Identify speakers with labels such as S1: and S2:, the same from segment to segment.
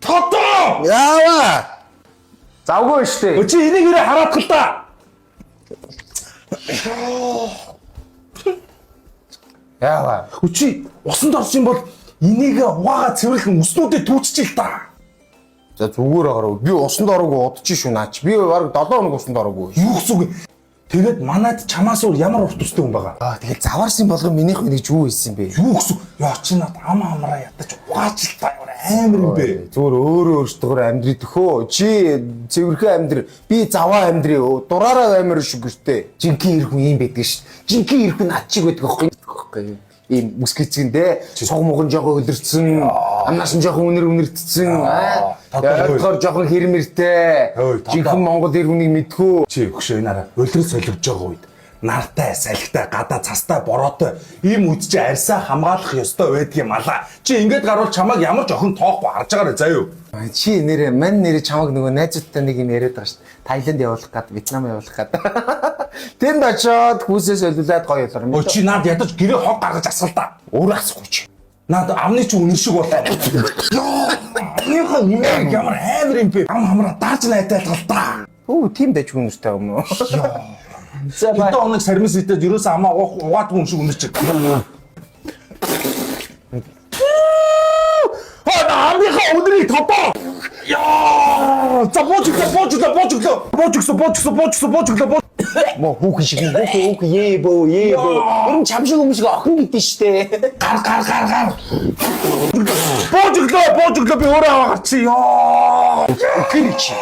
S1: Тодоо!
S2: Яава! Завгүй штэ.
S1: Чи энийг ирээ хараадах л да.
S2: Яава.
S1: Чи усанд орсон юм бол энийг угаага цэвэрлэн уснуудыг түүччихэл та.
S2: За зүгээр агараа. Би усанд ороогүй удчих шүү наач. Би баг 7 хоног усанд ороогүй.
S1: Юу гэсэн үг? Тэгээд манайд чамаас өөр ямар урт устай хүн байгаа?
S2: Тэгээд заваарсан болгоо минийх нэг юу хийсэн бэ?
S1: Юу гэсэн? Яа чи над ам амраа ятаж угаач л та амар юм бэ.
S2: Зүгээр өөрөө өөртөөр амьдрий төхөө. Чи цэвэрхэн амьдр. Би заваа амьдрий. Дураараа амар шүү гэртээ. Жинхэнэ ирэх хүн юм байдаг ш. Жинхэнэ ирэх хүн над чиг байдаг байхгүй. Ийм мөскөцгөндөө цогмогон жоохон хөлөрцсөн, амнаас нь жоохон үнэртсэн, яагаар жоохон хэрмэртэй. Жинхэнэ Монгол ир хүнийг мэдхүү.
S1: Чи өгшөө нараа өлрөл солигдож байгаа үед нартай, салхитай, гадаа цастай, бороотой ийм үед чи арьсаа хамгаалах ёстой байдгийн малаа. Чи ингэж гарвал чамайг ямар ч охин тоохгүй харж байгаарай заа юу.
S2: Чи нэрээ мань нэрээ чамаг нөгөө найзуудтай нэг юм яриад байгаа шүү дээ. Тайланд явуулах гад, Вьетнам явуулах гад. Тэнд очоод хүүсээс олуулаад гоё болоор.
S1: Чи наад ядаж гэрээ хог гаргаж асгал та.
S2: Өөр асахгүй чи.
S1: Наад амны чи үнэр шиг болоо. Яаха үнэ ямар амар юм бэ? Ам хамраа дааж найтайлгал та.
S2: Өө тийм дэж үнэртэй юм уу?
S1: За бай. Хэдэн хоног сармис идэд ерөөсөө амаа угаадгүй юм шиг үнэрч. Амныхаа өдрийг тодоо. Яа! За боожглоо.
S2: Мо хүүхэн шиг хүүхэн ебөө. Ер нь чам шиг юм шиг охин гэдэг штэ.
S1: Гар. Боожглоо би өөрөө аваа гарчи. Яа!
S2: Гэр чи.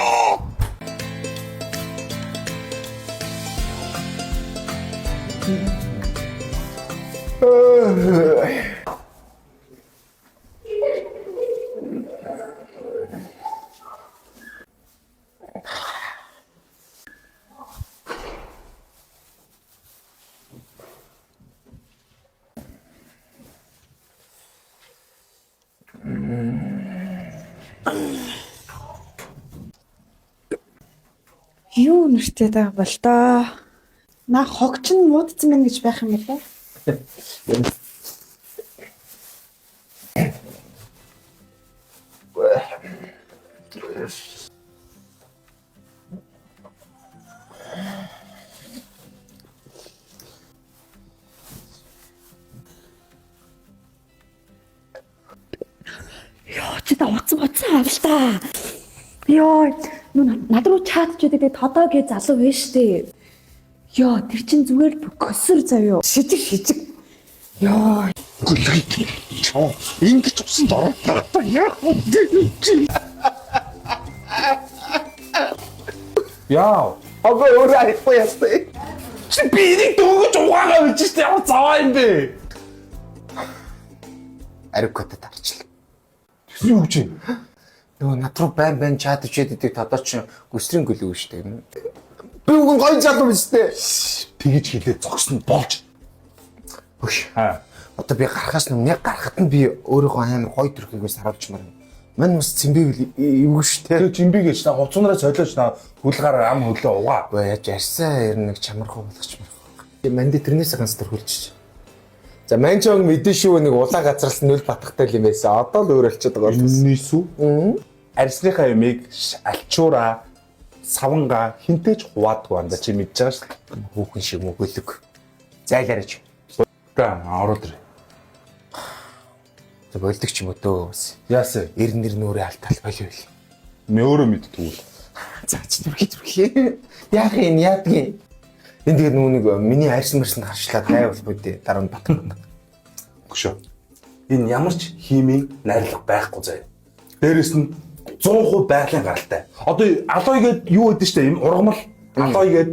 S3: Юу нэртэй байгаа бол доо. Наа хогч нь муудсан мэн гэж байх юм байна. Яа, чи та уцсан авалтаа. Йоо, над руу чат ч гэдэг тодоо гэж залуу вэ штэ. Йоо, тэр чин зүгээр көсөр заяо. Шижиг. Йоо.
S1: Чоо, ингэж усан дороо та яах вэ чи? Яа,
S2: Ага өөр арахгүй ястай.
S1: чи би энийг дөнгөж угаагаа үлж штэ ямар заваа юм бэ?
S2: Арикота тарчлаа.
S1: Юу гэж?
S2: Нөгөө над руу байн чат чийдэг тодооч гүсрийн гөлөө штэ. Би үгэн гоё залуу биз дээ.
S1: Тэгэж хэлээд зогсно болж.
S2: Хөш. Одоо би гарахаас өмнө яг гарахад нь би өөрийнхөө амар гоё төрхийгээс харуулчмаар юм. Мань бас цэмбэг эвгүй штэ.
S1: Тэгээ жимбигэж та хувцсанараа солиоч та хулгаараа ам хөлөө угаа.
S2: Уу яаж арьсаа ер нэг чамархуу болгочмаар. Манд тэрнээс ганц төрхөлч. За манчог мэдэн шүү нэг улаан газраас нүл батхтай юм байсан. Одоо л өөр болчиход байгаа юм.
S1: Нийсүү. Арьсныхаа ямиг алчуура саванга хинтэж хуваадгүй анда чи мэдж байгаа шүү дээ.
S2: Хүүхэн шиг мөгөлөг. Зайлаарч.
S1: Га ороод ир.
S2: За болдог ч юм уу дөө.
S1: Яасэ.
S2: Эрнэр нүрээ алтал болов.
S1: Мэ өөрөө мэдтгүү.
S2: За чи зүрхий. Яах юм яадгийн. Энд тэгээд нүг миний арьс мэрсэнд харчлаад байвал бүдээ дараа нь батгах.
S1: Гүшөө. Энэ ямар ч химийн найрлага байхгүй заяа. Дээрэс нь 100% байгалийн гаралтай. Одоо алой гээд юу гэдэг штэ юм ургамал алой гээд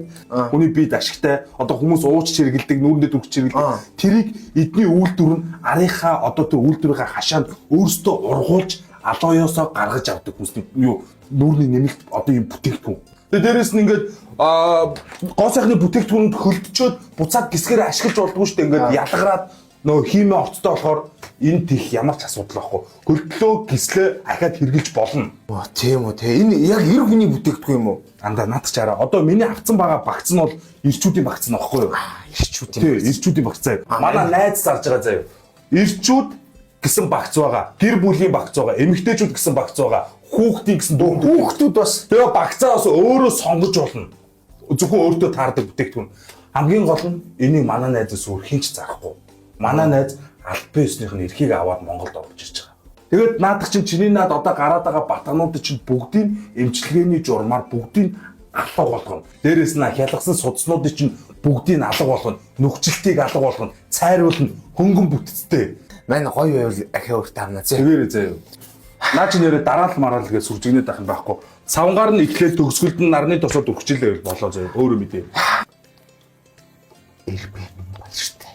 S1: хүний биед ашигтай. Одоо хүмүүс ууч чиргэлдэг, нүүрэндээ дүрх чиргэлдэг. Тэрийг эдний үйлдвэр нь арийнхаа одоо тэр үйлдвэрийнхаа хашаанд өөрсдөө ургуулж алоёосоо гаргаж авдаг хүсний юу нүүрний нэмэлт одоо юм бүтээгдэхүүн. Тэгээ дээрэс нь ингээд гоо сайхны бүтээгдэхүүнд хөлдчөөд буцаад гисгэрээ ашиглаж болдгоо штэ ингээд ялгараад нөө химээ орцтой болохоор энэ тих ямар ч асуудал байхгүй. Хөлтлөө гислээ ахаад хэрглэж болно.
S2: Тийм үү те. Энэ яг эр хүний бүтээгдэхүүн юм уу?
S1: Андаа над ч араа. Одоо миний авцсан байгаа багц нь бол ирчүүдийн багц нь байхгүй юу?
S2: Ирчүүдийн.
S1: Тийм, ирчүүдийн багц заяа. Манай найз зарж байгаа заяа. Ирчүүд гэсэн багц байгаа. Гэр бүлийн багц байгаа. Эмэгтэйчүүд гэсэн багц байгаа. Хүүхдийн гэсэн дүүмдэг.
S2: Хүүхдүүд бас
S1: Тэгээ багцаа бас өөрөө сонгож болно. Зөвхөн өөртөө таардаг бүтээгдэхүүн. Хамгийн гол нь энийг манай найзаас өөр хинч зарахгүй. Манай найз албан ёсных нь эрхийг аваад Монголд орж ирж байгаа. Тэгээд наадах чиний наад одоо гараад байгаа батгануудад чинь бүгдийн эмчилгээний журмаар бүгдийг алга болгоно. Дээрээс нь хялгасан судснуудыг чинь бүгдийг алга болгоно. Нүхжилтийг алга болгоно. Цайруулна. Хөнгөн бүтцтэй.
S2: мань гоё байвал ахиа өртөө амнаа зэ.
S1: Тэгээрээ заяа. Наа чи нэрээ дараал мараал гэж сүржигнээд байх юм байхгүй. Савнгаар нь ихлээр төгсгөлд нь нарны тосоод өгчлээ болоо заяа. Өөрөө мэдээ.
S2: Ирбэ болж штэ.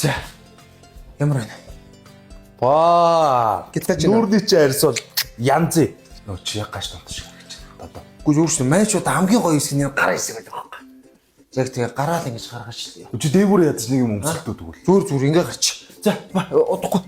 S2: За. Ямар байна? Ваа, гитач
S1: Нүүрний чи арьсвал янзээ. Нөө чи яг гаш тонт шиг гэж одоо.
S2: Гүж өөрснөө манайчууд хамгийн гоё хэсэг нь гар хэсэг байдаг байхгүй. Яг тэгээ гараал ингэж гаргаж шүү.
S1: Чи дээгүүрээ ядаж нэг юм өмсөлтөө тэгвэл.
S2: Зүгээр ингэ гарч. За, удахгүй.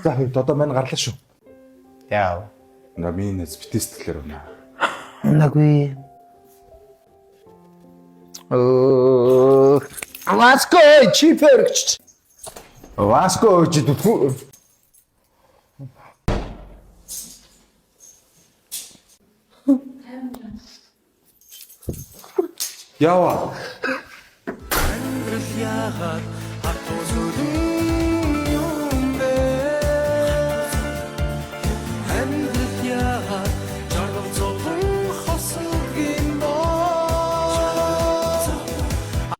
S1: За хэд одоо маань гарлаа шүү.
S2: Яа.
S1: На минь битээ сэтгэлээр байна.
S2: Наггүй. Васко чипэрч. Васко чи дүү.
S1: Ява.
S4: Амьдрал яагаад